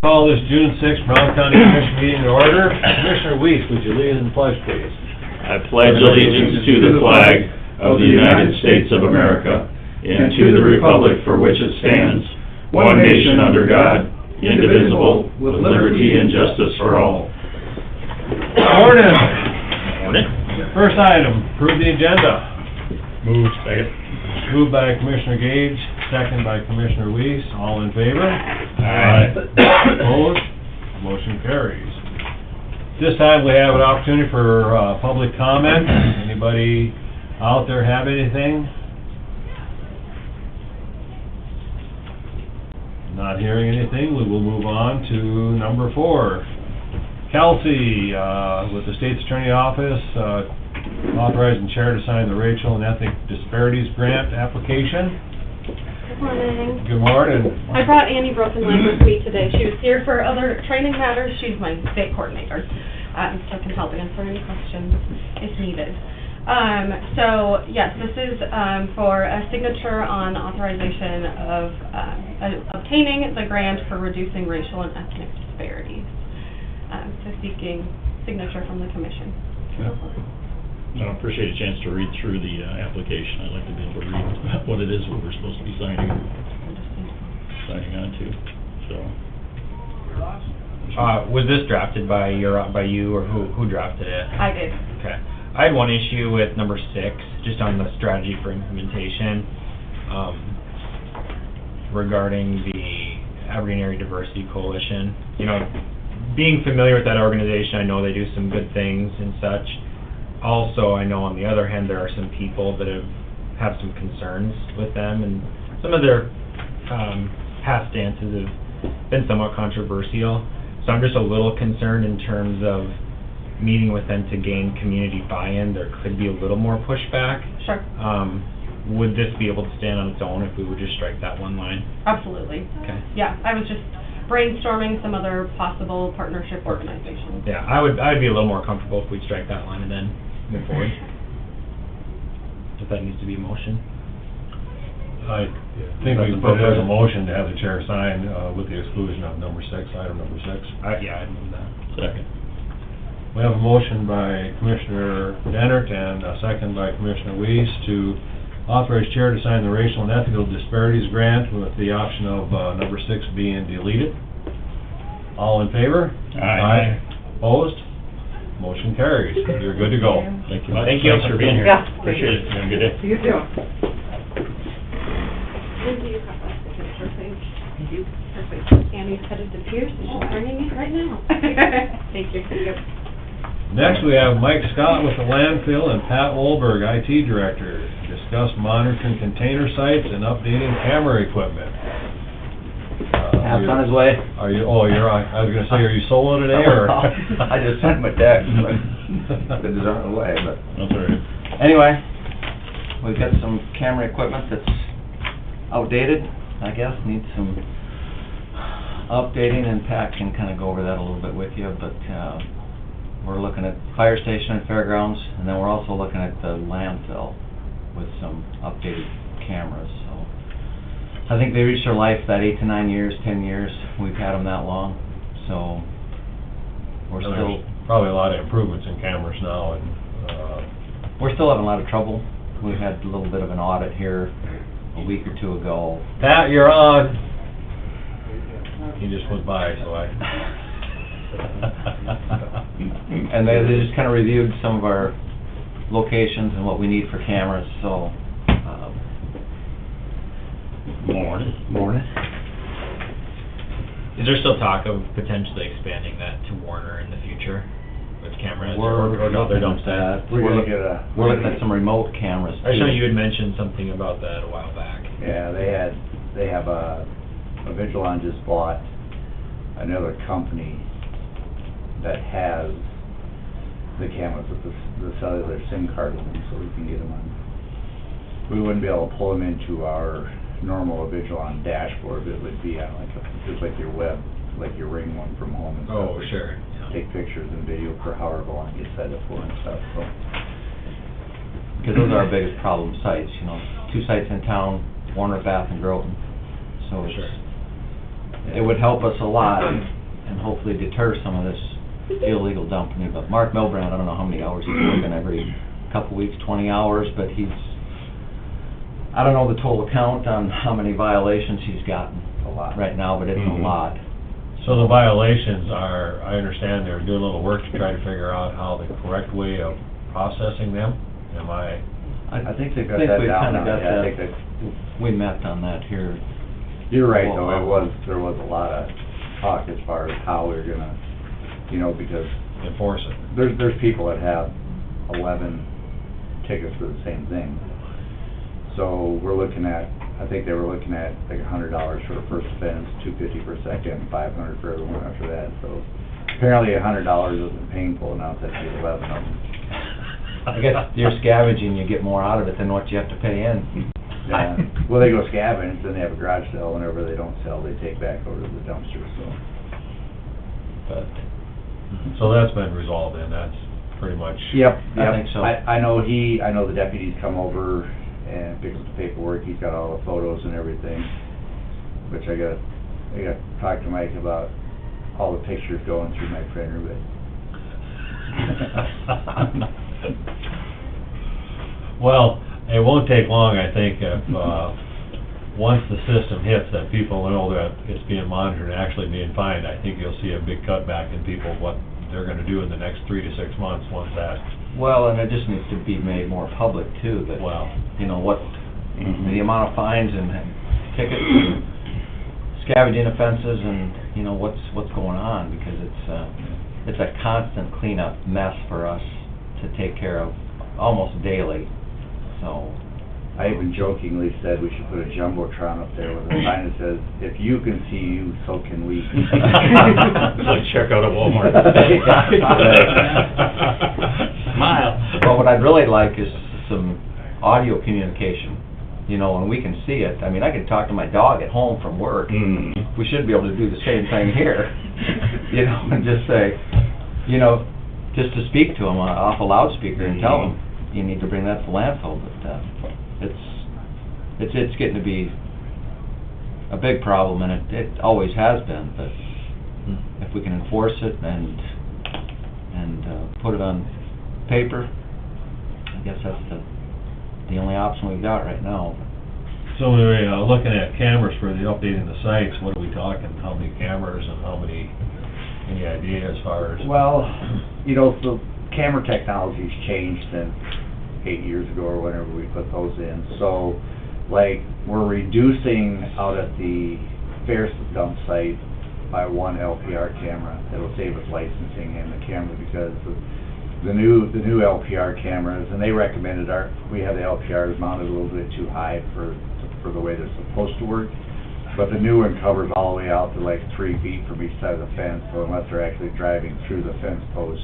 Call this June 6th Brown County Commission meeting in order. Commissioner Weiss, would you lead in the pledge, please? I pledge allegiance to the flag of the United States of America and to the republic for which it stands, one nation under God, indivisible, with liberty and justice for all. Morning. Morning. First item, approve the agenda. Move, second. Moved by Commissioner Gage, second by Commissioner Weiss. All in favor? Aye. Opposed? Motion carries. This time we have an opportunity for public comment. Anybody out there have anything? Not hearing anything, we will move on to number 4. Kelsey, with the State's Attorney Office, authorizing chair to sign the Racial and Ethnic Disparities Grant application. Good morning. Good morning. I brought Annie Brokenleg with me today. She was here for other training matters. She's my state coordinator, so can help answer any questions if needed. So, yes, this is for a signature on authorization of obtaining the grant for reducing racial and ethnic disparities. So seeking signature from the commission. Yep. I appreciate a chance to read through the application. I'd like to be able to read what it is, what we're supposed to be signing on to, so. Was this drafted by you, or who drafted it? I did. Okay. I had one issue with number 6, just on the strategy for implementation, regarding the Aberdeen Area Diversity Coalition. You know, being familiar with that organization, I know they do some good things and such. Also, I know on the other hand, there are some people that have some concerns with them, and some of their past stances have been somewhat controversial. So I'm just a little concerned in terms of meeting with them to gain community buy-in. There could be a little more pushback. Sure. Would this be able to stand on its own if we would just strike that one line? Absolutely. Okay. Yeah, I was just brainstorming some other possible partnership organizations. Yeah, I'd be a little more comfortable if we'd strike that line and then move forward. If that needs to be a motion. I think we can put it as a motion to have the chair sign with the exclusion of number 6, item number 6. Yeah, I'd move that. Second. We have a motion by Commissioner Dennert and a second by Commissioner Weiss to authorize chair to sign the Racial and Ethical Disparities Grant with the option of number 6 being deleted. All in favor? Aye. Opposed? Motion carries. You're good to go. Thank you. Thank you. Thanks for being here. Yeah. Appreciate it. Have a good day. You too. And do you have that signature page? Thank you. Perfect. Annie's headed to Pierce, and she's bringing it right now. Thank you. Next, we have Mike Scott with the landfill and Pat Wolberg, IT Director, discuss monitoring container sites and updating camera equipment. Pat's on his way. Are you, you're on, I was gonna say, are you solo today, or? I just sent him a text, but it's on the way, but. That's all right. Anyway, we've got some camera equipment that's outdated, I guess, needs some updating, and Pat can kinda go over that a little bit with you, but, we're looking at fire station and fairgrounds, and then we're also looking at the landfill with some updated cameras, so. I think they reached their life that 8 to 9 years, 10 years, we've had them that long, so we're still... Probably a lot of improvements in cameras now, and, we're still having a lot of trouble. We had a little bit of an audit here a week or 2 ago. Pat, you're on. He just went by, so I... And they just kind of reviewed some of our locations and what we need for cameras, so... Morning. Is there still talk of potentially expanding that to Warner in the future with cameras? We're no, they looking don't at that. We're looking at some remote cameras, too. I know you had mentioned something about that a while back. Yeah, they have a Vigilon just bought another company that has the cameras with the cellular SIM card in them, so we can get them on. We wouldn't be able to pull them into our normal Vigilon dashboard, but it would be on just like your web, like your Ring one from home and stuff. Oh, sure. Yeah. Take pictures and video for however long you set it for and stuff, so. Because those are our biggest problem sites, 2 sites in town, Warner, Bath, and Groton. So it's it would help us a lot and hopefully deter some of this illegal dumping. But Mark Milbrand, I don't know how many hours he's working every couple weeks, 20 hours, but I don't know the total count on how many violations he's gotten A lot. right now, but it's a lot. So the violations are, I understand they're doing a little work to try to figure out how the correct way of processing them. Am I, I think they've got that we down kinda now. got Yeah, I that. think that, We met on that here. you're right, though, there was a lot of talk as far as how we're gonna, because enforce it? there's people that have 11 tickets for the same thing. So we're looking at, I think they were looking at like $100 for the first offense, $250 for a second, $500 for everyone after that. So apparently $100 isn't painful, now it's actually 11 of them. I guess you're scavenging, you get more out of it than what you have to pay in. Yeah, well, they go scavenge, then they have a garage sale, whenever they don't sell, they take back over to the dumpster, so. But, So that's been resolved then, that's pretty much. Yep, I think so. I know the deputies come over and pick up the paperwork, he's got all the photos and everything, which I gotta talk to Mike about all the pictures going through my printer, but. Well, it won't take long, I think, if, once the system hits that people know that it's being monitored and actually being fined, I think you'll see a big cutback in people, what they're gonna do in the next 3 to 6 months, once that, well, and it just needs to be made more public too, that, well, what, the amount of fines and tickets and scavenging offenses and, what's going on, because it's a constant cleanup mess for us to take care of almost daily, so. I even jokingly said we should put a jumbotron up there with a sign that says, "If you can see you, so can we." It's like checkout at Walmart. Smile. Well, what I'd really like is some audio communication, and we can see it. I mean, I can talk to my dog at home from work. Mm. We should be able to do the same thing here, and just say, just to speak to him off a loudspeaker and tell him, you need to bring that to landfill, but, it's getting to be a big problem, and it always has been, but if we can enforce it and put it on paper, I guess that's the only option we've got right now. so anyway, looking at cameras for the updating the sites, what are we talking, how many cameras and how many, any idea as far as? Well, the camera technology's changed since 8 years ago or whenever we put those in. So, we're reducing out at the Ferris dump site by one LPR camera. It'll save us licensing and the camera, because the new LPR cameras, and they recommended we have the LPRs mounted a little bit too high for the way they're supposed to work. But the new one covers all the way out to 3 feet from each side of the fence, so unless they're actually driving through the fence post,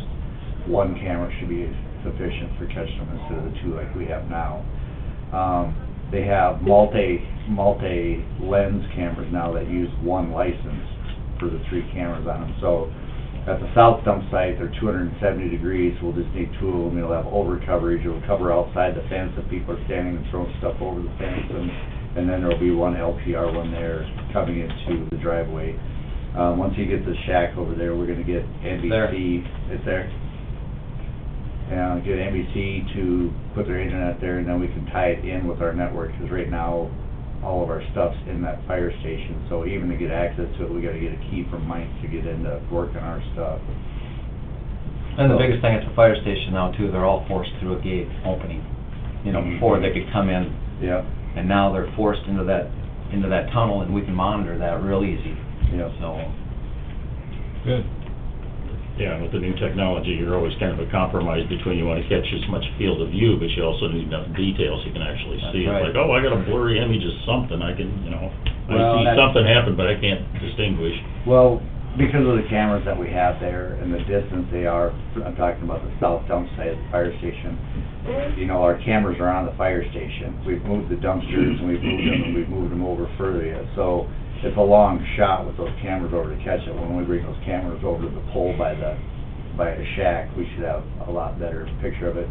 one camera should be sufficient for catching them instead of the 2 like we have now. They have multi-lens cameras now that use one license for the 3 cameras on them. So at the south dump site, they're 270 degrees, we'll just need 2 of them. It'll have over coverage, it'll cover outside the fence if people are standing and throwing stuff over the fence, and then there'll be one LPR one there coming into the driveway. Once you get the shack over there, we're gonna get NBC. It's there? And get NBC to put their internet there, and then we can tie it in with our network, because right now, all of our stuff's in that fire station, so even to get access to it, we gotta get a key from Mike to get into work on our stuff. And the biggest thing at the fire station now too, they're all forced through a gate opening, before they could come in. Yep. And now they're forced into that tunnel, and we can monitor that real easy. Yep. So, Good. Yeah, and with the new technology, you're always kind of a compromise between, you want to catch as much field of view, but you also need enough details you can actually That's see. right. It's like, oh, I got a blurry image of something, I can, I Well, see that's- something happen, but I can't distinguish. Well, because of the cameras that we have there and the distance they are, I'm talking about the south dump site at the fire station, our cameras are on the fire station. We've moved the dumpsters and we've moved them over further yet. So it's a long shot with those cameras over to catch it. When we bring those cameras over to the pole by the shack, we should have a lot better picture of it.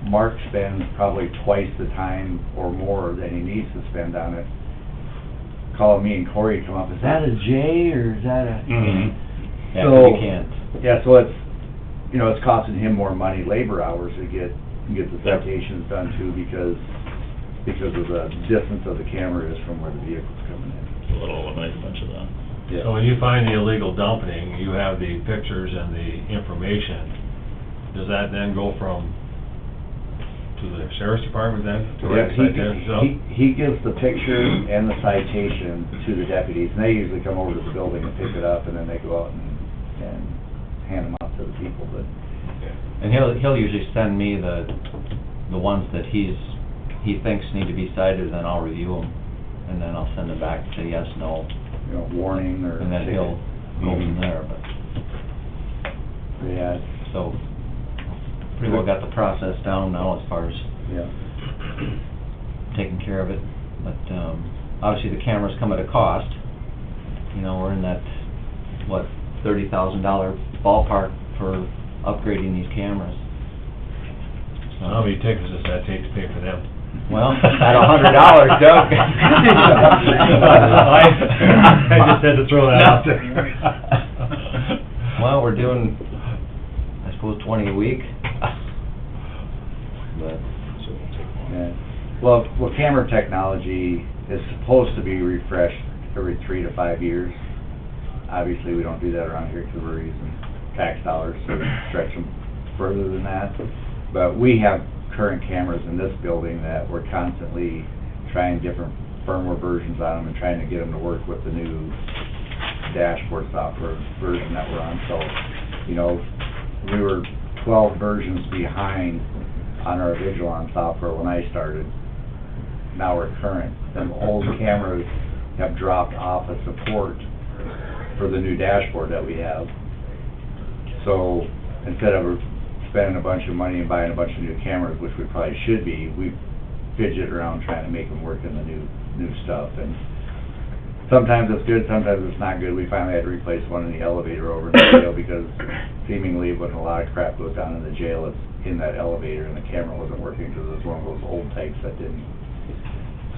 Mark spends probably twice the time or more than he needs to spend on it, calling me and Corey come up, is that a J or is that a? Mhm. Yeah, So- you can't. Yeah, so it's, you know, it's costing him more money, labor hours to get the Yep. citations done too, because of the distance of the camera is from where the vehicle's coming in. So that'll eliminate a bunch of that. So when you find the illegal dumping, you have the pictures and the information. Does that then go to the sheriff's department then? To Yeah, write the citation up? he gives the picture and the citation to the deputies, and they usually come over to the building and pick it up, and then they go out and hand them out to the people, but, And he'll usually send me the ones that he thinks need to be cited, and then I'll review them, and then I'll send them back to say yes, no, you know, warning or. and then he'll go from there, but, Yeah, so, pretty well got the process down now as far as yeah. taking care of it, but, obviously the cameras come at a cost. You know, we're in that, what, $30,000 ballpark for upgrading these cameras. So- How many tickets does that take to pay for them? Well, at $100, Doug. I just had to throw that out there. Well, we're doing, I suppose, 20 a week. But, Yeah. Well, camera technology is supposed to be refreshed every 3 to 5 years. Obviously, we don't do that around here because we're using tax dollars to stretch them further than that. But we have current cameras in this building that we're constantly trying different firmware versions on them and trying to get them to work with the new dashboard software version that we're on. So, you know, we were 12 versions behind on our Vigilon software when I started. Now we're current. Them old cameras have dropped off of support for the new dashboard that we have. So instead of spending a bunch of money and buying a bunch of new cameras, which we probably should be, we fidget around trying to make them work in the new stuff. And sometimes it's good, sometimes it's not good. We finally had to replace one in the elevator over in the jail because seemingly when a lot of crap goes down in the jail, it's in that elevator and the camera wasn't working because it was one of those old types that didn't.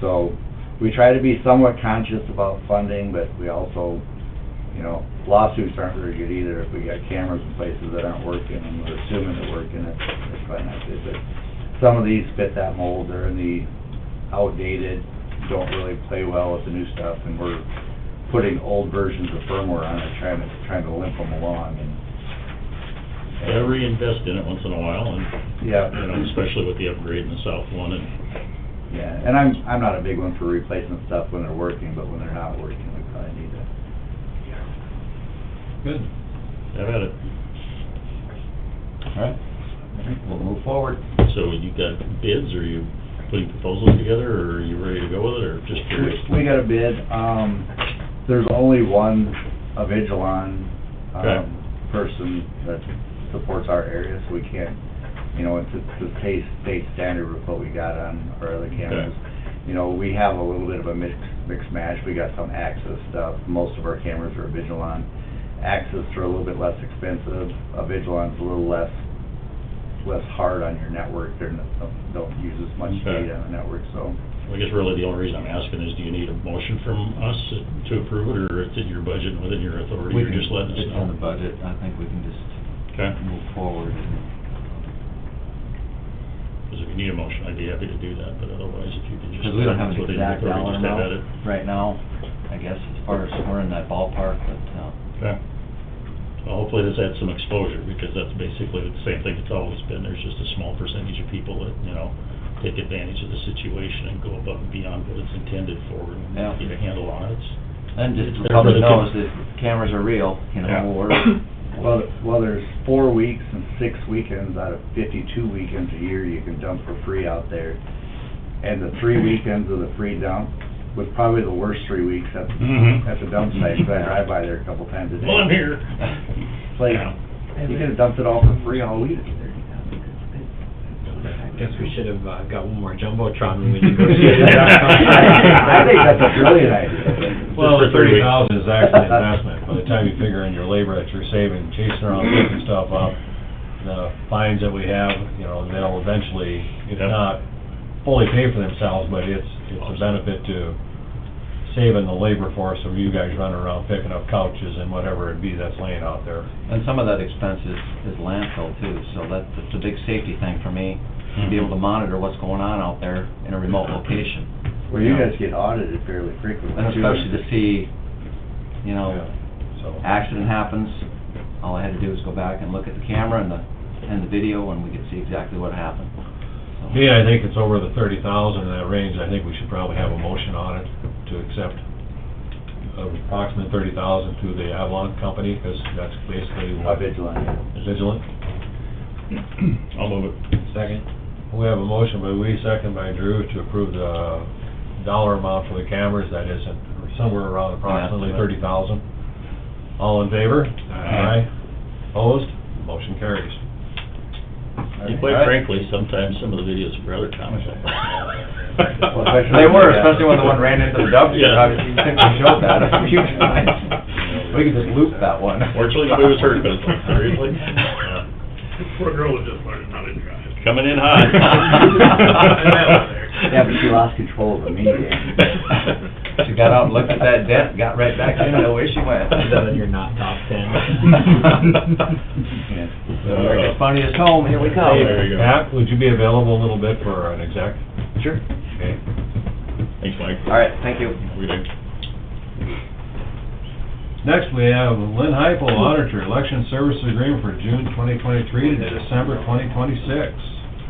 So we try to be somewhat conscious about funding, but we also, you know, lawsuits aren't very good either. If we got cameras in places that aren't working and we're assuming they're working, it's probably not good. But some of these fit that mold. They're in the outdated, don't really play well with the new stuff, and we're putting old versions of firmware on it, trying to limp them along. And I reinvest in it once in a while, and, yeah, you know, especially with the upgrade in the south one, and yeah. And I'm not a big one for replacing stuff when they're working, but when they're not working, we probably need to. Good. have at it. all right, we'll move forward. So you got bids, or are you putting proposals together, or are you ready to go with it, or just curious? We got a bid. There's only one Vigilon Okay. person that supports our area, so we can't, you know, it's the state standard with what we got on our other cameras. Okay. You know, we have a little bit of a mix match. We got some Axis stuff. Most of our cameras are Vigilon. Axis are a little bit less expensive. Vigilon's a little less hard on your network. They don't use as much Okay. data on the network, so. I guess really the only reason I'm asking is, do you need a motion from us to approve it, or it's in your budget and within your authority, We you're can- just letting us It's in the know? budget, I think we can just Okay, move forward. because if you need a motion, I'd be happy to do that, but otherwise, if you could just. Because we don't have an within your exact authority, dollar just have at amount it. right now, I guess, as far as we're in that ballpark, but, Okay. Well, hopefully this adds some exposure, because that's basically the same thing it's always been. There's just a small percentage of people that, you know, take advantage of the situation and go above and beyond what it's intended for, and Yeah. get a handle on it. and just It's so the there for public the knows con- that cameras are real, you Yeah. know, we're, Well, there's 4 weeks and 6 weekends out of 52 weekends a year you can dump for free out there. And the 3 weekends of the free dump was probably the worst 3 weeks at the dump site, 'cause I drive by there a couple times a day. Well, I'm here. It's like, Yeah. man, you could've dumped it all for free all week. Guess we should have got one more jumbotron when we negotiated that. I think that's a brilliant idea. Well, the Just for 3 weeks. $30,000 is actually an investment. By the time you figure in your labor that you're saving, chasing around, picking stuff up, the fines that we have, you know, they'll eventually, if Yep. not fully pay for themselves, but it's a benefit to saving the labor force of you guys running around picking up couches and whatever it be that's laying out there. And some of that expense is landfill too, so that's a big safety thing for me, to be able to monitor what's going on out there in a remote location. Well, you guys get audited fairly frequently. And especially to see, you know, So, accident happens, all I had to do was go back and look at the camera and the video, and we could see exactly what happened. So- yeah, I think it's over the 30,000 in that range. I think we should probably have a motion on it to accept approximately 30,000 to the Avalon company, because that's basically what... Vigilant. Vigilant. I'll move it. Second. We have a motion by Lee, second by Drew, to approve the dollar amount for the cameras. That is somewhere around approximately Yeah. 30,000. All in favor? Aye. Opposed? Motion carries. And quite frankly, sometimes some of the videos are rather comical. They were, especially when the one ran into the dumpster, Yeah. obviously you think we showed that a few times. We could just loop that one. Fortunately, nobody was hurt, but it's like, seriously? Poor girl was just learning how to drive. Coming in hot. Yeah, but she lost control of the media. She got out and looked at that dent, got right back in, and away she went. Is that in your not top 10? America's Funniest Home, here we come. There you go. Pat, would you be available a little bit for an exec? Sure. Okay. Thanks, Mike. All right, thank you. We do. Next, we have Lynn Heupel, Auditor, Election Services Agreement for June 2023 to December 2026.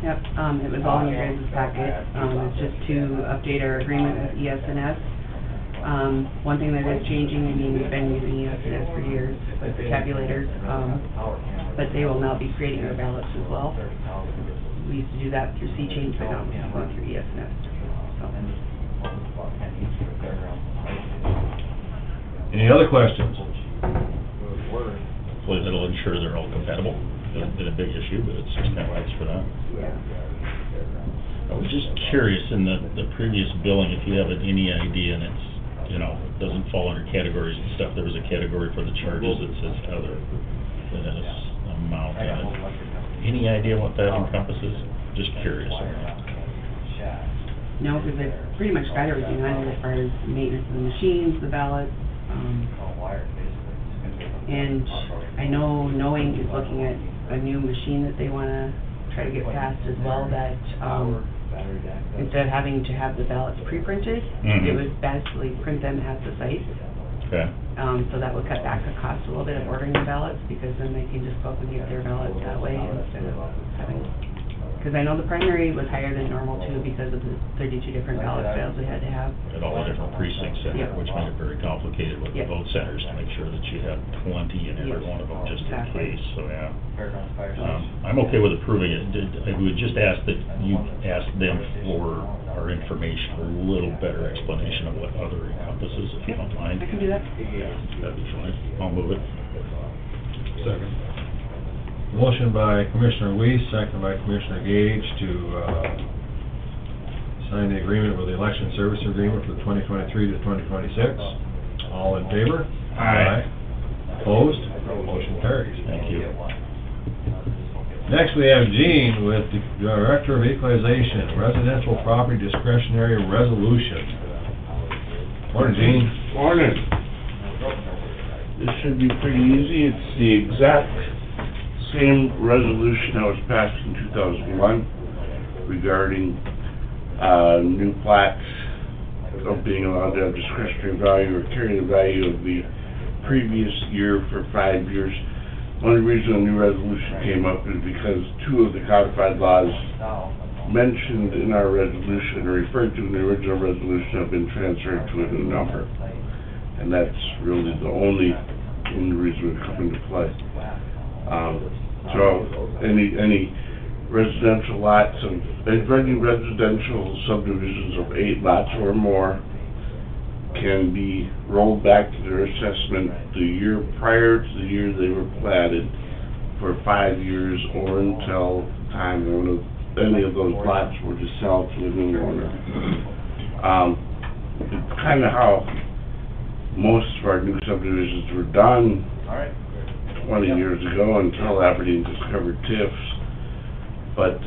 Yep, it was all in your guys' packet. It's just to update our agreement with ES&S. One thing that is changing, I mean, we've been using ES&S for years with the tabulators, but they will now be creating our ballots as well. We used to do that through C-Change, but now we're going through ES&S. So. Any other questions? Hopefully that'll ensure they're all compatible. It's been a big issue, but it's just kind of nice for that. I was just curious, in the previous billing, if you have any idea, and it's, you know, doesn't fall under categories and stuff, there was a category for the charges that says other, that has amount in it. Any idea what that encompasses? Just curious. No, because they've pretty much got everything on it as far as maintenance of the machines, the ballots. And I know Knowing is looking at a new machine that they want to try to get passed as well, that instead of having to have the ballots pre-printed, Mhm. it would basically print them at the site. Okay. So that would cut back the cost a little bit of ordering the ballots, because then they can just go up and get their ballots that way instead of having... Because I know the primary was higher than normal too, because of the 32 different ballot files we had to have. At all the different precincts in it, Yep. which made it very complicated with the Yep. vote centers, to make sure that you had 20 in every Yes, one of them, just in exactly. case, so, yeah. I'm okay with approving it. I would just ask that you ask them for our information, a little better explanation of what other encompasses, if you don't mind. I can do that. Yeah, that'd be fine. I'll move it. Second. Motion by Commissioner Weiss, second by Commissioner Gage to sign the agreement with the Election Service Agreement for 2023 to 2026. All in favor? Aye. Opposed? Motion carries. Thank you. Next, we have Gene with the Director of Equalization, Residential Property Discretionary Resolution. Morning, Gene. Morning. This should be pretty easy. It's the exact same resolution that was passed in 2001 regarding new plats of being allowed to have discretionary value or carry the value of the previous year for 5 years. One reason a new resolution came up is because two of the codified laws mentioned in our resolution, or referred to in the original resolution, have been transferred to a new number. And that's really the only reason it come into play. So any residential lots of, any residential subdivisions of 8 lots or more can be rolled back to their assessment the year prior to the year they were platted for 5 years, or until the time when any of those lots were to sell to a new owner. It's kind of how most of our new subdivisions were done 20 years ago, until Aberdeen discovered TIFs. But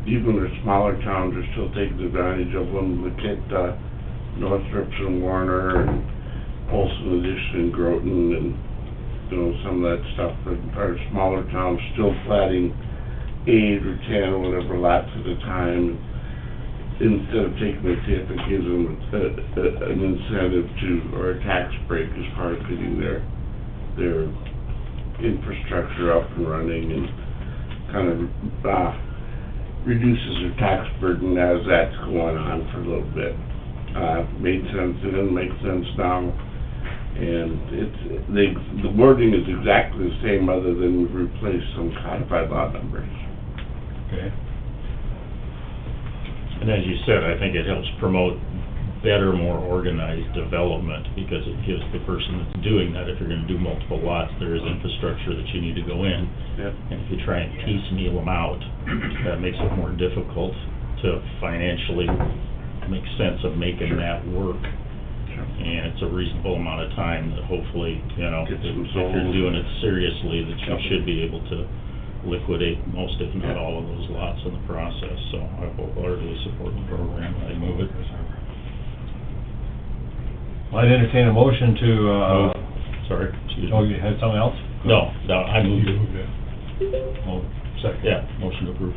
even the smaller towns are still taking advantage of them. Look at Northrop's and Warner and Olson Addition and Groton and, you know, some of that stuff. But our smaller towns still platting 8 or 10 or whatever lots at a time. Instead of taking a tip, it gives them an incentive to, or a tax break as far as getting their infrastructure up and running, and kind of reduces their tax burden as that's going on for a little bit. Made sense then, makes sense now, and the wording is exactly the same, other than we've replaced some codified law numbers. Okay. And as you said, I think it helps promote better, more organized development, because it gives the person that's doing that, if you're gonna do multiple lots, there is infrastructure that you need to go in. Yep. And if you try and piecemeal them out, that makes it more difficult to financially make sense of making that work. And it's a reasonable amount of time that hopefully, you know, Get if some you're sold. doing it seriously, that you Yep. should be able to liquidate most, if not all, of those lots in the process. So I wholeheartedly support the program. I move it. I'd entertain a motion to, Move. Sorry, excuse oh, me. you had something else? No, I moved it. Oh, second. Yeah, motion to approve.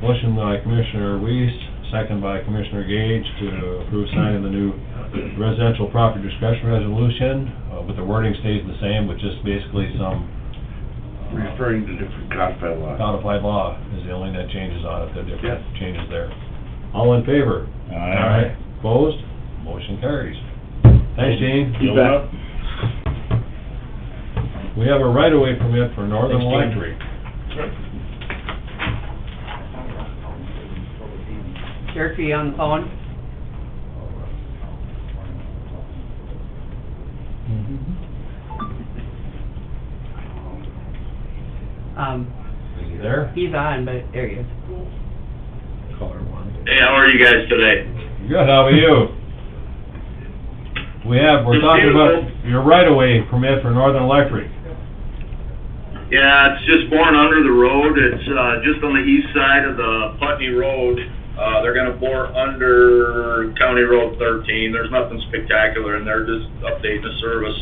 Motion by Commissioner Weiss, second by Commissioner Gage to approve signing the new residential property discussion resolution, but the wording stays the same, with just basically some Referring to different codified laws. codified law is the only that changes on it, the different Yep. changes there. All in favor? Aye. Opposed? Motion carries. Thanks, Gene. You bet. We have a right-of-way permit for Northern Thanks, Gene. Electric. Derek, are you on the phone? Is he there? He's on, but there he is. Caller one. Hey, how are you guys today? Good, how are you? We're Just talking about beautiful. your right-of-way permit for Northern Electric. Yeah, it's just boring under the road. It's, just on the east side of the Putney Road. They're gonna bore under County Road 13. There's nothing spectacular in there, just updating the service.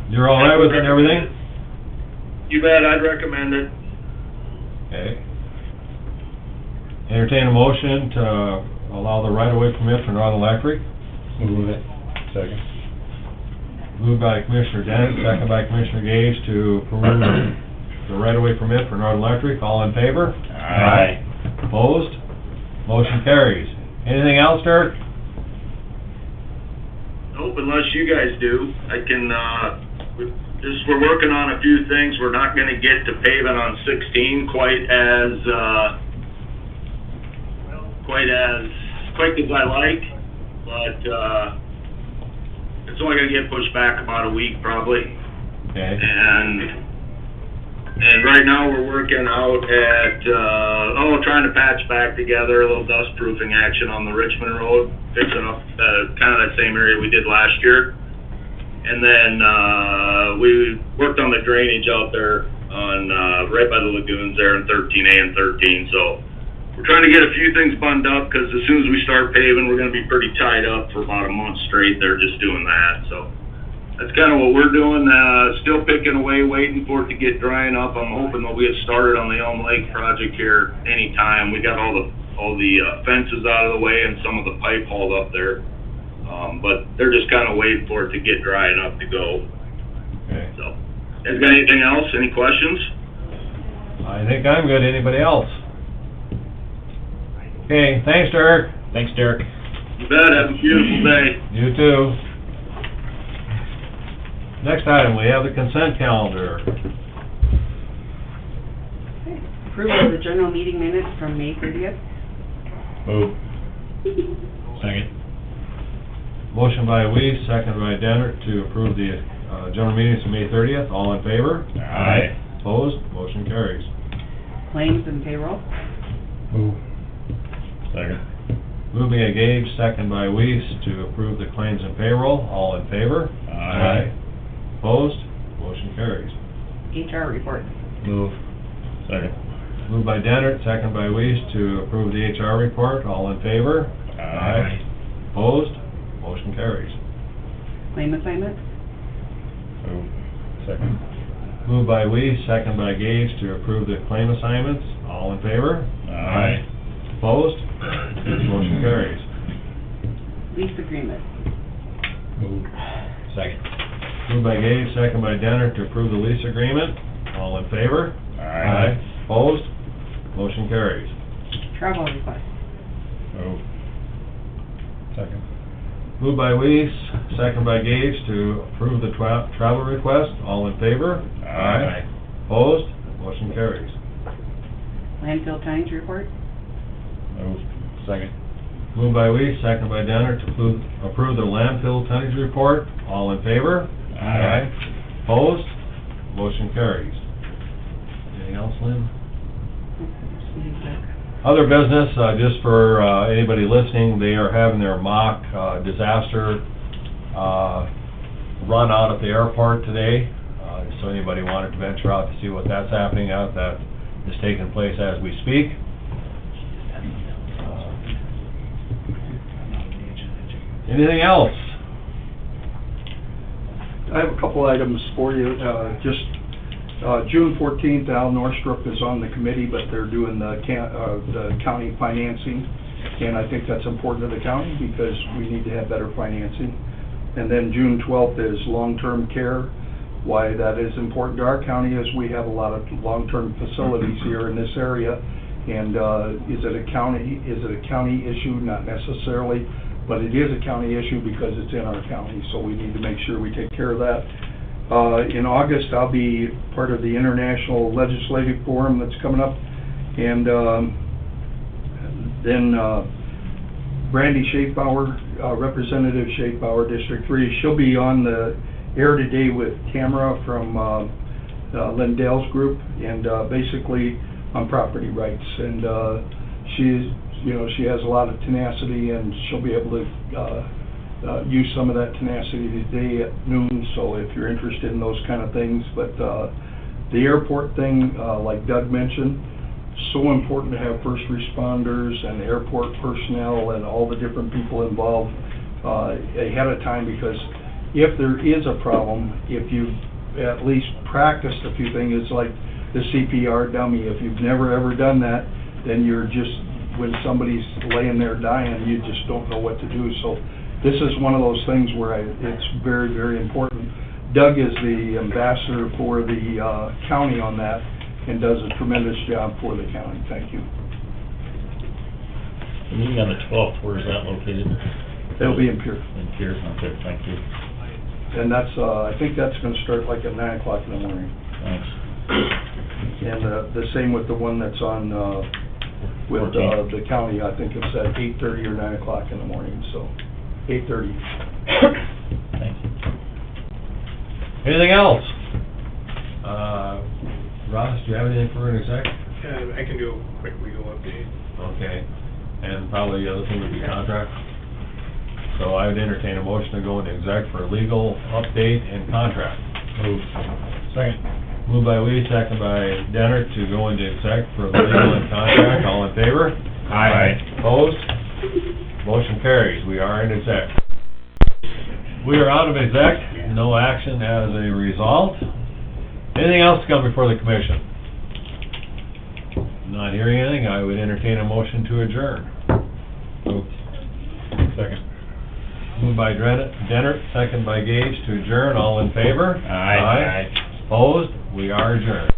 You're all right with it and everything? You bet, I'd recommend it. Okay. Entertain a motion to allow the right-of-way permit for Northern Electric. Move it. Second. Moved by Commissioner Dent, second by Commissioner Gage to approve the right-of-way permit for Northern Electric. All in favor? Aye. Opposed? Motion carries. Anything else, Dirk? Nope, unless you guys do. I can, we're working on a few things. We're not gonna get to paving on 16 quite as quick as I like, but, it's only gonna get pushed back about a week probably. Okay. And right now, we're working out at, trying to patch back together a little dust proofing action on the Richmond Road, fixing up, kind of that same area we did last year. And then, we worked on the drainage out there on, right by the lagoons there in 13A and 13, so we're trying to get a few things buttoned up, because as soon as we start paving, we're gonna be pretty tied up for about a month straight there just doing that, so. That's kinda what we're doing, still picking away, waiting for it to get drying up. I'm hoping that we get started on the Elm Lake project here anytime. We got all the fences out of the way and some of the pipe hauled up there. But they're just kinda waiting for it to get dry enough to go, Okay. so. Guys got anything else, any questions? I think I'm good. Anybody else? Okay, thanks, Dirk. Thanks, Derek. You bet, have a beautiful day. You too. Next item, we have the consent calendar. Approval of the general meeting minutes from May 30th. Move. Second. Motion by Weiss, second by Dennert to approve the general meetings of May 30th. All in favor? Aye. Opposed? Motion carries. Claims and payroll. Move. Second. Moved by Gage, second by Weiss to approve the claims and payroll. All in favor? Aye. Opposed? Motion carries. HR report. Move. Second. Moved by Dennert, second by Weiss to approve the HR report. All in favor? Aye. Opposed? Motion carries. Claim assignment? Second. Moved by Weiss, second by Gage to approve the claim assignments. All in favor? Aye. Opposed? Motion carries. Lease agreement? Second. Moved by Gage, second by Denner to approve the lease agreement. All in favor? Aye. Opposed? Motion carries. Travel request? Second. Moved by Weiss, second by Gage to approve the travel request. All in favor? Aye. Opposed? Motion carries. Landfill tonnage report? Second. Moved by Weiss, second by Denner to approve the landfill tonnage report. All in favor? Aye. Opposed? Motion carries. Anything else, Lynn? Other business, just for anybody listening, they are having their mock disaster run out at the airport today. So anybody wanted to venture out to see what that's happening out, that is taking place as we speak. Anything else? I have a couple items for you. June 14th, Al Norstrup is on the committee, but they're doing the county financing. And I think that's important to the county because we need to have better financing. And then June 12th is long-term care. Why that is important to our county is we have a lot of long-term facilities here in this area. And is it a county issue? Not necessarily, but it is a county issue because it's in our county. So we need to make sure we take care of that. In August, I'll be part of the International Legislative Forum that's coming up. And then Brandy Schaefbauer, Representative Schaefbauer, District 3, she'll be on the air today with Tamara from Lindell's group, and basically on property rights. And she has a lot of tenacity, and she'll be able to use some of that tenacity today at noon, so if you're interested in those kind of things. But the airport thing, like Doug mentioned, so important to have first responders and airport personnel and all the different people involved ahead of time, because if there is a problem, if you've at least practiced a few things, it's like the CPR dummy. If you've never ever done that, then you're just, when somebody's laying there dying, you just don't know what to do. So this is one of those things where it's very, very important. Doug is the ambassador for the county on that and does a tremendous job for the county. Thank you. The meeting on the 12th, where is that located? It'll be in Pierce. In Pierce, okay, thank you. And that's, I think that's gonna start like at 9 o'clock in the morning. Thanks. And the same with the one that's on, with 14th. the county. I think it's at 8:30 or 9 o'clock in the morning, so 8:30. Thank you. Anything else? Ross, do you have anything for an exec? I can do a quick legal update. Okay, and probably the other thing would be contract. So I would entertain a motion to go into exec for legal update and contract. Move. Second. Moved by Lee, second by Denner to go into exec for legal and contract. All in favor? Aye. Opposed? Motion carries. We are in exec. We are out of exec. No action as a result. Anything else to come before the commission? Not hearing anything, I would entertain a motion to adjourn. Second. Moved by Denner, second by Gage to adjourn. All in favor? Aye. Opposed? We are adjourned.